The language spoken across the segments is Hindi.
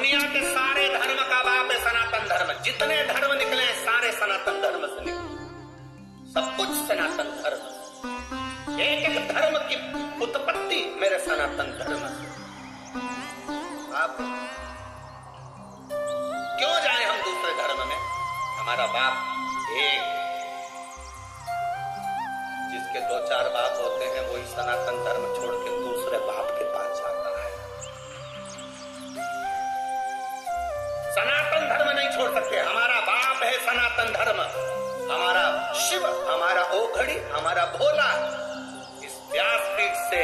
दुनिया के सारे धर्म का बाप है सनातन धर्म। जितने धर्म निकले सारे सनातन धर्म से निकले, सब कुछ सनातन धर्म। एक एक धर्म की उत्पत्ति मेरे सनातन धर्म से। आप क्यों जाए हम दूसरे धर्म में? हमारा बाप एक, जिसके 2-4 बाप होते हैं वही सनातन धर्म छोड़ के दूसरे बाप के पास जाता है। सनातन धर्म नहीं छोड़ सकते। हमारा बाप है सनातन धर्म, हमारा शिव, हमारा ओघड़ी, हमारा भोला। इस व्यासपीठ से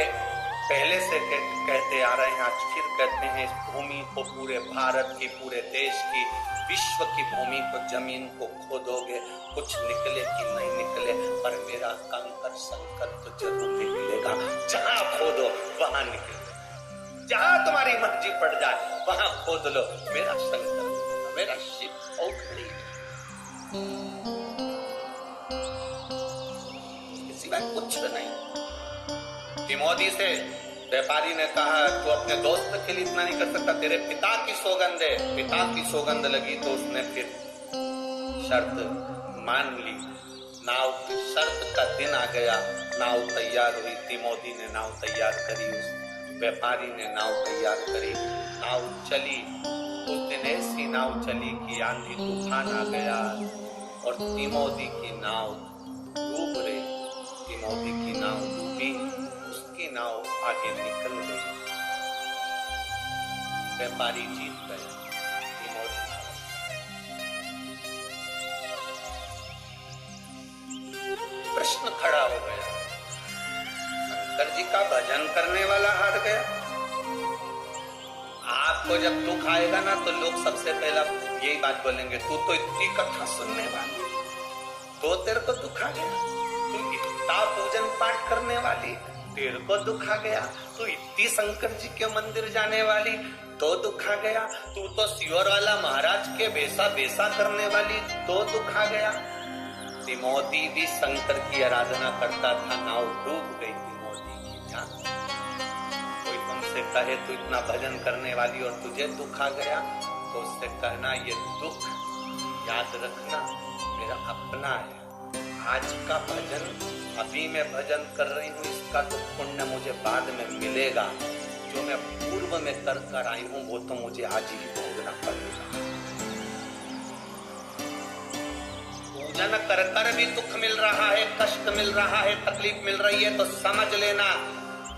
पहले से कहते आ रहे हैं, आज फिर कहते हैं, इस भूमि को, पूरे भारत की, पूरे देश की, विश्व की भूमि को, जमीन को खोदोगे, कुछ निकले कि नहीं निकले, पर मेरा कंकर संकर तो जरूर निकलेगा। जहां खोदो वहां निकले, जहां तुम्हारी मर्जी पड़ जाए वहां खोद लो, मेरा शंकर, मेरा शिव ओघड़ी, सिवाय कुछ नहीं। मोदी से व्यापारी ने कहा, तू अपने दोस्त के लिए इतना नहीं कर सकता, तेरे पिता की सौगंध है। पिता की सौगंध लगी तो उसने फिर शर्त मान ली। नाव की शर्त का दिन आ गया, नाव तैयार हुई थी। मोदी ने नाव तैयार करी, उस व्यापारी ने नाव तैयार करी, नाव चली। उस दिन ऐसी नाव चली कि आंधी तूफान आ गया और तिमोदी की नाव डूब रही। तिमोदी की नाव डूबी, उसकी नाव आगे निकल गई, व्यापारी जीत गए। प्रश्न खड़ा हो गया, शंकर जी का भजन करने वाला हार गया। आपको जब दुख आएगा ना तो लोग सबसे पहला यही बात बोलेंगे, तू तो इतनी कथा सुनने वाली, तो तेरे को दुख आ गया। तू इतना पूजन पाठ करने वाली, तेरे को दुख आ गया। तू इतनी शंकर जी के मंदिर जाने वाली, तो दुख आ गया। तू तो सियोर वाला महाराज के बेसा करने वाली, तो दुख आ गया। तिमोदी भी शंकर की आराधना करता था, नाव डूब गई तिमोदी की। जान, कोई तुमसे कहे तू इतना भजन करने वाली और तुझे दुख आ गया, तो उससे कहना, ये दुख याद रखना मेरा अपना है। आज का भजन, अभी मैं भजन कर रही हूँ, इसका तो पुण्य मुझे बाद में मिलेगा। जो मैं पूर्व में कर आई हूँ वो तो मुझे आज ही भोगना पड़ेगा। पूजन कर भी दुख मिल रहा है, कष्ट मिल रहा है, तकलीफ मिल रही है, तो समझ लेना,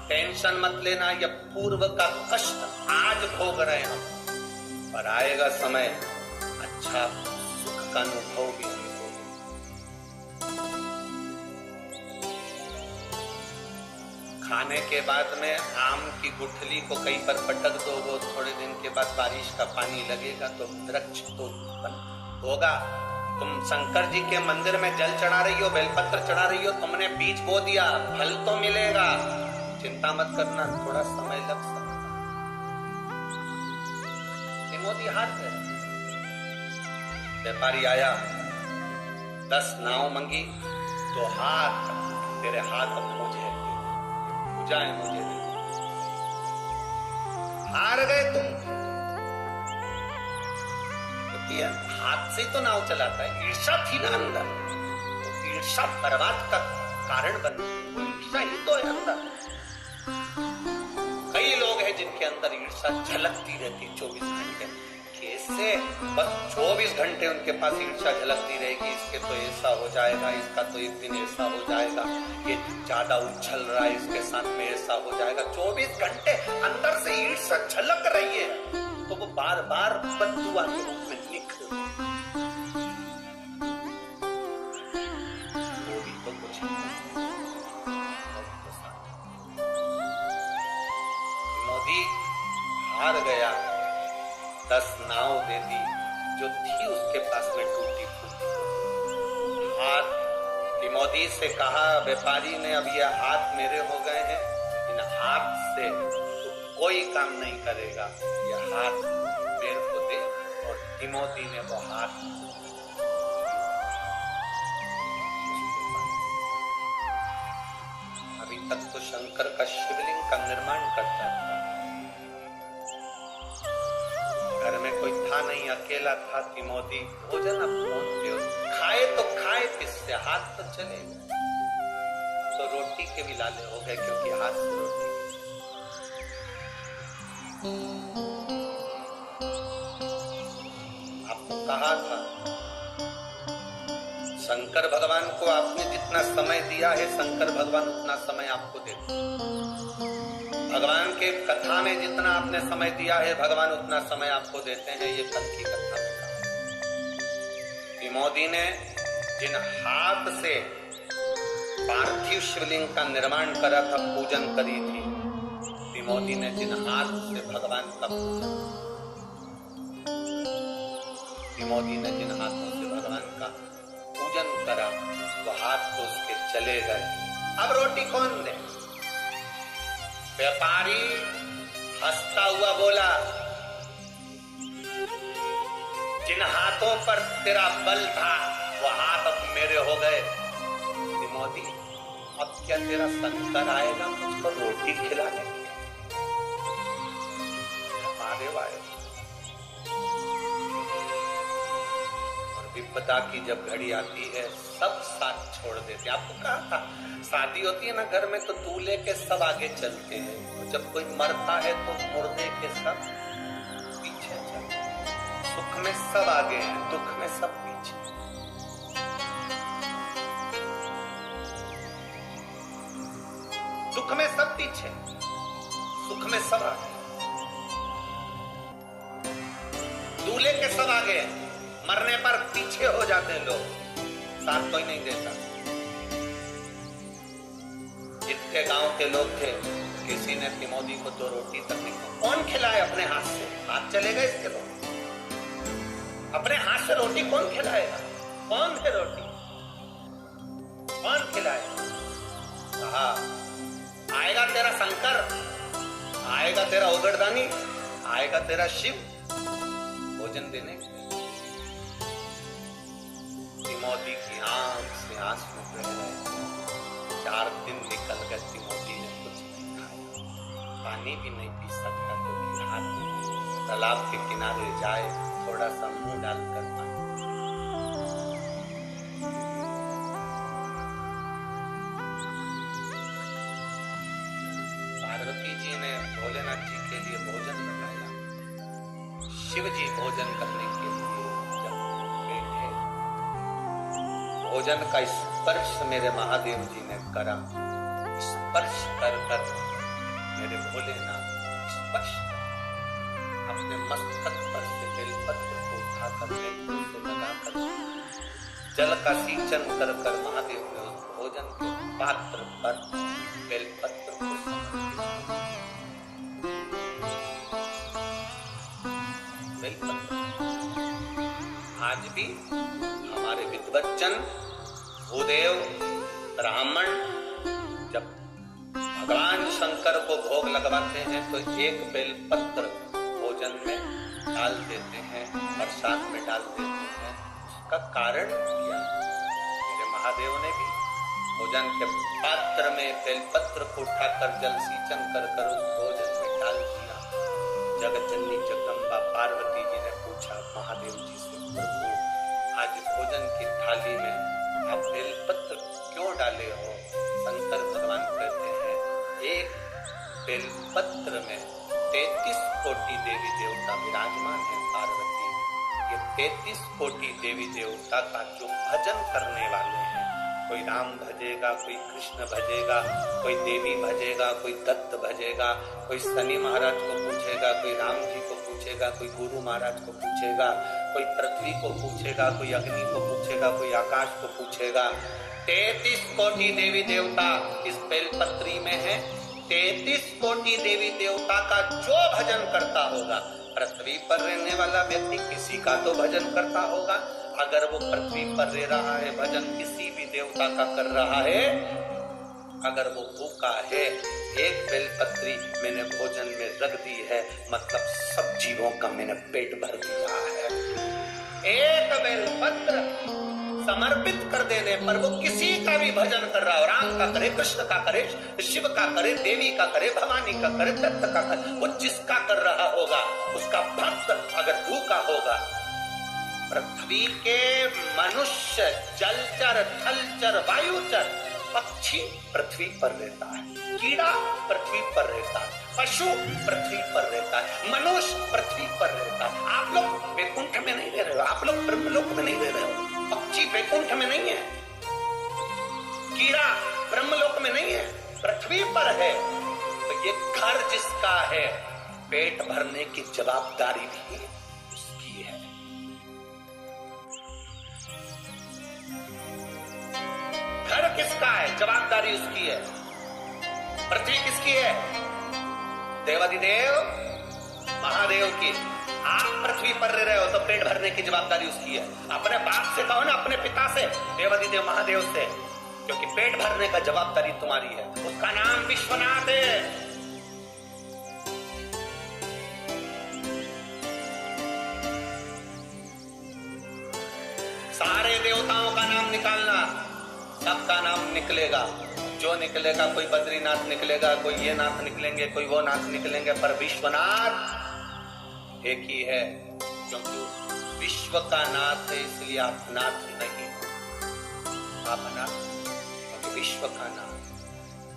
टेंशन मत लेना, यह पूर्व का कष्ट आज भोग रहे हैं, पर आएगा समय अच्छा सुख का अनुभव भी। खाने के बाद में आम की गुठली को कहीं पर पटक दो, वो थोड़े दिन के बाद बारिश का पानी लगेगा तो वृक्ष तो होगा। तुम शंकर जी के मंदिर में जल चढ़ा रही हो, बेलपत्र चढ़ा रही हो, तुमने बीज बो दिया, फल तो मिलेगा। चिंता मत करना, थोड़ा समय लग सकता। मोदी हाथ है। व्यापारी आया, 10 नाव मंगी, तो हाथ, तेरे हाथ मुझे जाए, मुझे हार गए तुम। हाथ से तो नाव चलाता है, ईर्षा थी ना अंदर, तो ईर्षा बर्बाद का कारण बन, ईर्षा ही तो है अंदर। कई लोग हैं जिनके अंदर ईर्षा झलकती रहती 24 घंटे। कैसे? बस 24 घंटे उनके पास ईर्षा झलकती रहेगी, इसके तो ऐसा हो जाएगा, इसका तो एक दिन ऐसा हो जाएगा, ये ज्यादा उछल रहा है, इसके साथ में ऐसा हो जाएगा। 24 घंटे अंदर से ईर्षा झलक रही है, तो वो बार बार बद्दुआ के रूप में निकल, वो भी तो कुछ मोदी हार गया। 10 नाव दे दी जो थी उसके पास में टूटी फूटी। हाथ तिमोदी से कहा व्यापारी ने, अब ये हाथ मेरे हो गए हैं, इन हाथ से तो कोई काम नहीं करेगा, ये हाथ मेरे को दे। और तिमोदी ने वो हाथ अभी तक तो शंकर का शिवलिंग का निर्माण करता था, घर था नहीं, अकेला था तिमोथी, भोजन अब कौन दे? खाए तो खाए किससे, हाथ तो चले गए। तो रोटी के भी लाले हो गए, क्योंकि हाथ से रोटी। आपको कहा था शंकर भगवान को आपने जितना समय दिया है, शंकर भगवान उतना समय आपको देते हैं। भगवान के कथा में जितना आपने समय दिया है, भगवान उतना समय आपको देते हैं। ये कल की कथा में कहा। तिमोथी ने जिन हाथ से पार्थिव शिवलिंग का निर्माण करा था, पूजन करी थी, तिमोथी ने जिन हाथ से भगवान का पूजन, तिमोथी ने जिन हाथों से भगवान का पूजन करा, वो हाथ तो उसके चले गए। अब रोटी कौन दे? व्यापारी हंसता हुआ बोला, जिन हाथों पर तेरा बल था, वो हाथ अब मेरे हो गए। तिमोथी, अब क्या तेरा शंकर आएगा मुझको रोटी खिलाने? हमारे वाले विपदा की जब घड़ी आती है, सब साथ छोड़ देते। आपको कहा था शादी होती है ना घर में, तो दूल्हे के सब आगे चलते हैं, जब कोई मरता है तो मुर्दे के सब पीछे चलते हैं। सुख में सब आगे हैं, दुख में सब पीछे। दुख में सब पीछे, सुख में सब आगे। दूल्हे के सब आगे हैं, मरने पर पीछे हो जाते हैं लोग, साथ कोई नहीं देता। जितने गांव के लोग थे, किसी ने तिमोथी को 2 रोटी तक नहीं खाई। कौन खिलाए अपने हाथ से? हाथ चले गए इसके लोग। अपने हाथ से रोटी कौन खिलाएगा? कौन है रोटी? कौन खिलाएगा? कहा, आएगा तेरा शंकर, आएगा तेरा उगड़दानी, आएगा तेरा शिव भोजन देने। तिमोथी की आंख से आंसू बह रहे। 4 दिन निकल गए, तिमोथी ने कुछ नहीं खाया, पानी भी नहीं पी सकता, क्योंकि हाथ में तालाब के किनारे जाए, थोड़ा सा मुंह डालकर पानी। पार्वती जी ने भोलेनाथ जी के लिए भोजन बनाया। शिव जी भोजन करने के लिए भोजन का स्पर्श मेरे महादेव जी ने करा। स्पर्श कर कर मेरे भोलेनाथ स्पर्श अपने मस्तक पर से बेलपत्र को उठाकर बेलपत्र से लगाकर जल का सिंचन कर कर महादेव ने उस भोजन के पात्र पर बेलपत्र को बेलपत्र। आज भी हमारे विद्वज्जन, भूदेव, ब्राह्मण जब भगवान शंकर को भोग लगवाते हैं, तो एक बेलपत्र भोजन में डाल देते हैं, प्रसाद में डाल देते हैं। उसका कारण क्या? मेरे महादेव ने भी भोजन के पात्र में बेलपत्र को उठाकर जल सिंचन कर कर उस भोजन में डाल दिया। जगतजननी जगदम्बा पार्वती जी ने पूछा महादेव जी से, प्रभु आज भोजन की थाली में आप बेलपत्र क्यों डाले हो? शंकर भगवान कहते हैं, एक बेलपत्र में 33 कोटि देवी देवता विराजमान है पार्वती। ये 33 कोटि देवी देवता का जो भजन करने वाले हैं, कोई राम भजेगा, कोई कृष्ण भजेगा, कोई देवी भजेगा, कोई दत्त भजेगा, कोई शनि महाराज को पूछेगा, कोई राम जी को पूछेगा, कोई गुरु महाराज को पूछेगा, कोई पृथ्वी को पूछेगा, कोई अग्नि को पूछेगा, कोई आकाश को पूछेगा। 33 कोटि देवी देवता इस बेलपत्री में है। 33 कोटि देवी देवता का जो भजन करता होगा, पृथ्वी पर रहने वाला व्यक्ति किसी का तो भजन करता होगा। अगर वो पृथ्वी पर रह रहा है, भजन किसी भी देवता का कर रहा है, अगर वो भूखा है, एक बेलपत्री मैंने भोजन में रख दी है, मतलब सब जीवों का मैंने पेट भर दिया है। एक बेलपत्र समर्पित कर देने पर वो किसी का भी भजन कर रहा हो, राम का करे, कृष्ण का करे, शिव का करे, देवी का करे, भवानी का करे, दत्त का करे, वो जिसका कर रहा होगा, उसका भक्त अगर भूखा होगा पृथ्वी के मनुष्य, जलचर, थलचर, वायुचर, पक्षी पृथ्वी पर रहता है, कीड़ा पृथ्वी पर रहता है, पशु पृथ्वी पर रहता है, मनुष्य पृथ्वी पर रहता है। आप लोग वैकुंठ में नहीं रह रहे हो, आप लोग ब्रह्मलोक में नहीं रह रहे हो। पक्षी वैकुंठ में नहीं है, कीड़ा ब्रह्मलोक में नहीं है, पृथ्वी पर है। तो ये घर जिसका है, पेट भरने की जवाबदारी भी उसकी है। घर किसका है, जवाबदारी उसकी है। पृथ्वी किसकी है, देवाधिदेव महादेव की। आप पृथ्वी पर रह रहे हो तो पेट भरने की जवाबदारी उसकी है। अपने बाप से कहो ना, अपने पिता से, देवाधिदेव महादेव से, क्योंकि पेट भरने का जवाबदारी तुम्हारी है। उसका नाम विश्वनाथ है। सारे देवताओं का नाम निकालना, सबका नाम निकलेगा। जो निकलेगा, कोई बद्रीनाथ निकलेगा, कोई ये नाथ निकलेंगे, कोई वो नाथ निकलेंगे, पर विश्वनाथ एक ही है। क्योंकि विश्व का नाथ है, इसलिए आप नाथ नहीं, आप नाथ, क्योंकि विश्व का नाथ।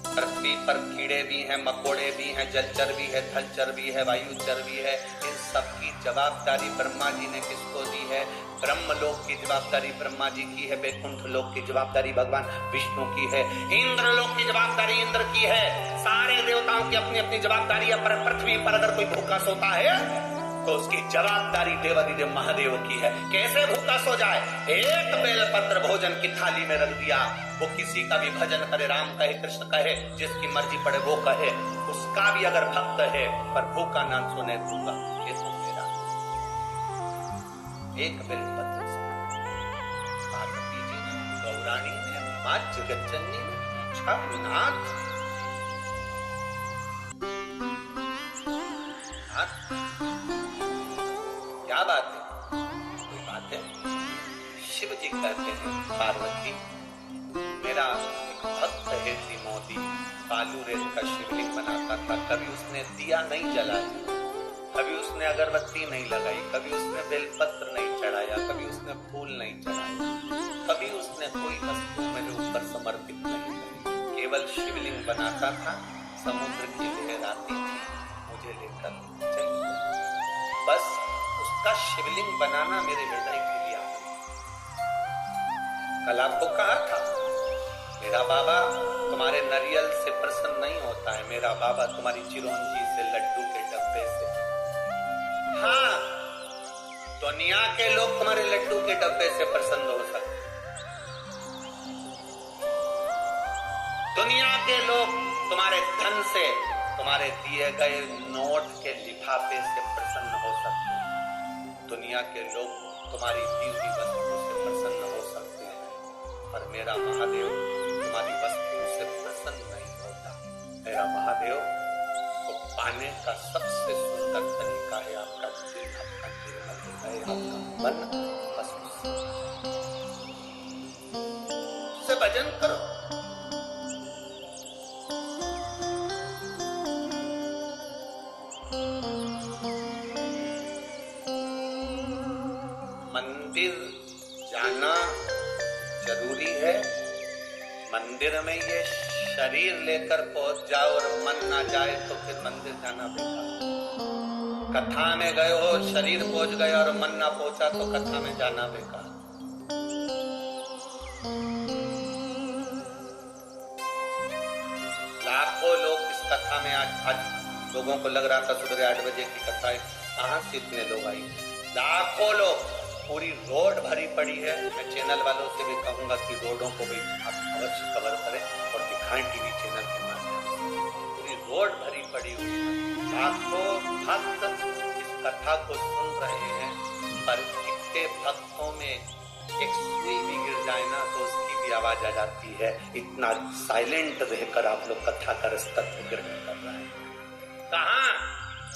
पृथ्वी पर कीड़े भी हैं, मकोड़े भी हैं, जलचर भी है, थलचर भी है, वायुचर भी है। इन सब की जवाबदारी ब्रह्मा जी ने किसको दी है? ब्रह्मलोक की जवाबदारी ब्रह्मा जी की है, वैकुंठ लोक की जवाबदारी भगवान विष्णु की है, इंद्र लोक की जवाबदारी इंद्र की है। सारे देवताओं की अपनी अपनी जवाबदारी है। पर पृथ्वी पर अगर कोई भूखा सोता है तो उसकी जवाबदारी देवाधिदेव महादेव की है। कैसे भूखा सो जाए? एक बेलपत्र भोजन की थाली में रख दिया, वो किसी का भी भजन करे, राम कहे, कृष्ण कहे, जिसकी मर्जी पड़े वो कहे, उसका भी अगर भक्त है, पर भूखा ना सोने दूंगा, ये तो मेरा एक बेलपत्र से पार्वती जी ने, गौराणी ने, मां जगज्जननी ने, अच्छा नाथ क्या बात है? कोई बात है? शिव जी कहते हैं, पार्वती मेरा एक भक्त है मोदी, बालू रेत का शिवलिंग बनाता था। कभी उसने दिया नहीं जलाया, कभी उसने अगरबत्ती नहीं लगाई, कभी उसने बेलपत्र नहीं चढ़ाया, कभी उसने फूल नहीं चढ़ाया, कभी उसने कोई वस्तु मेरे ऊपर समर्पित नहीं की। केवल शिवलिंग बनाता था, समुद्र की लहर आती थी, मुझे लेकर चली गई। बस उसका शिवलिंग बनाना मेरे हृदय के लिए आ गया। कल आपको कहा था, मेरा बाबा तुम्हारे नारियल से प्रसन्न नहीं होता है, मेरा बाबा तुम्हारी चिरौंजी से, लड्डू के डब्बे से। हाँ, दुनिया के लोग तुम्हारे लड्डू के डब्बे से प्रसन्न हो सकते, दुनिया के लोग तुम्हारे धन से, तुम्हारे दिए गए नोट के लिफाफे से प्रसन्न हो सकते हैं, दुनिया के लोग तुम्हारी दी हुई वस्तु से प्रसन्न हो सकते हैं, पर मेरा महादेव तुम्हारी वस्तु से प्रसन्न नहीं होता। मेरा महादेव को पाने का सबसे सुंदर तरीका है आपका दिल, आपका निर्मल हृदय, आपका मन, बस उससे भजन करो। मंदिर जाना जरूरी है। मंदिर में ये शरीर लेकर पहुंच जाओ और मन ना जाए तो फिर मंदिर जाना बेकार। कथा में गए हो, शरीर पहुंच गया और मन ना पहुंचा तो कथा में जाना बेकार। लाखों लोग इस कथा में आज लोगों को लग रहा था सुबह 8 बजे की कथा है, कहां से इतने लोग आई? लाखों लोग, पूरी रोड भरी पड़ी है। मैं चैनल वालों से भी कहूंगा कि रोडों को भी आप अवश्य कवर करें और दिखाएं टीवी चैनल के माध्यम से। पूरी रोड भरी पड़ी हुई है, लाखों भक्त इस कथा को सुन रहे हैं, पर कितने भक्तों में एक सुई भी गिर जाए ना तो उसकी भी आवाज आ जाती है। इतना साइलेंट रहकर आप लोग कथा का रस्तक ग्रहण कर रहे हैं। कहाँ?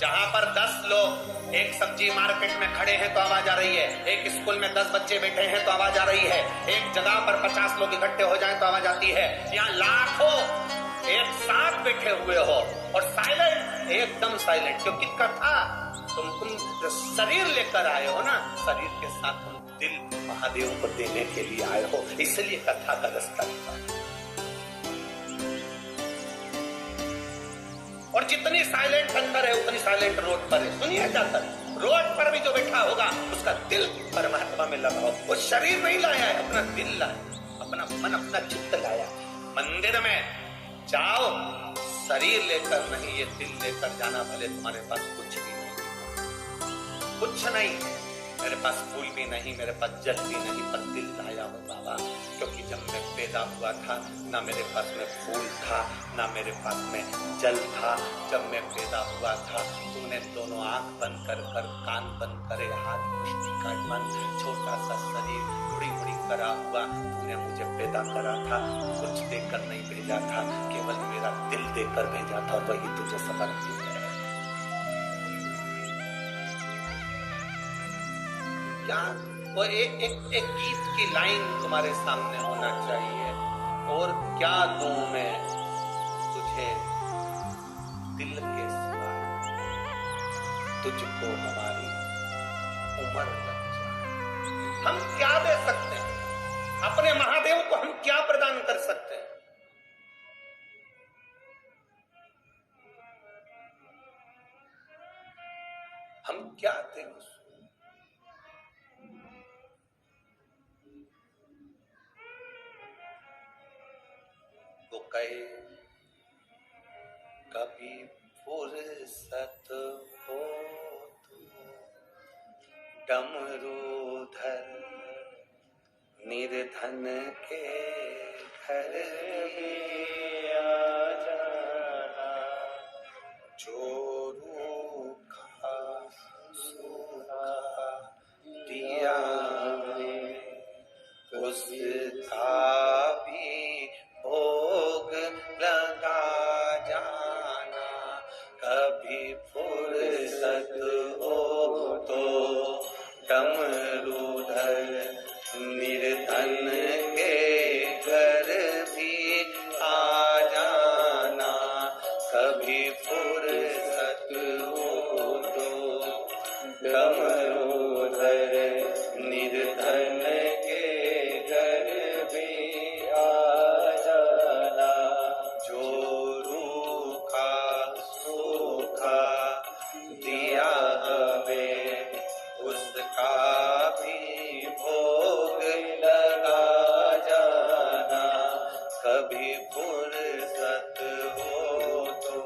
जहां पर 10 लोग एक सब्जी मार्केट में खड़े हैं तो आवाज आ रही है, एक स्कूल में 10 बच्चे बैठे हैं तो आवाज आ रही है, एक जगह पर 50 लोग इकट्ठे हो जाएं तो आवाज आती है। यहाँ लाखों एक साथ बैठे हुए हो और साइलेंट, एकदम साइलेंट, क्योंकि कथा तुम शरीर लेकर आए हो ना, शरीर के साथ तुम दिल महादेव को देने के लिए आए हो, इसलिए कथा का रास्ता निकाला। और जितनी साइलेंट अंदर है उतनी साइलेंट रोड पर है। सुनिए जाकर रोड पर भी जो बैठा होगा उसका दिल परमात्मा में लगाओ। वो शरीर नहीं लाया है, अपना दिल लाया, अपना मन अपना चित्त लाया। मंदिर में जाओ शरीर लेकर नहीं, ये दिल लेकर जाना। भले तुम्हारे पास कुछ भी नहीं, कुछ नहीं, मेरे पास फूल भी नहीं, मेरे पास जल भी नहीं, पर दिल लाया हो बाबा। क्योंकि जब मैं पैदा हुआ था ना मेरे पास में फूल था ना मेरे पास में जल था। जब मैं पैदा हुआ था तूने दोनों आंख बंद कर कान बंद करे, हाथ मुट्ठी का मन, छोटा सा शरीर, मुड़ी मुड़ी करा हुआ, तूने मुझे पैदा करा था। कुछ देकर नहीं भेजा था, केवल मेरा दिल देकर भेजा था, वही तुझे समर्पित है। क्या वो एक गीत की लाइन तुम्हारे सामने होना चाहिए, और क्या दूं मैं तुझे दिल के सिवा, तुझको हमारी उम्र लग जाए। हम क्या दे सकते हैं अपने महादेव को, हम क्या प्रदान कर सकते हैं? हम क्या दें उसको? वो कहे कभी फुर्सत हो तो डमरूधर निर्धन के घर आ जाना, जो रूखा सूखा दिया उसका भी भोग लगा जाना। कभी फुर्सत हो तो डमरूधर निर्धन के घर भी आ जाना। कभी फुर्सत हो तो डमरूधर निर्धन के घर भी आ जाना। जो रूखा सूखा दिया हमें उसका भी भोग लगा जाना। कभी फुर्सत हो तो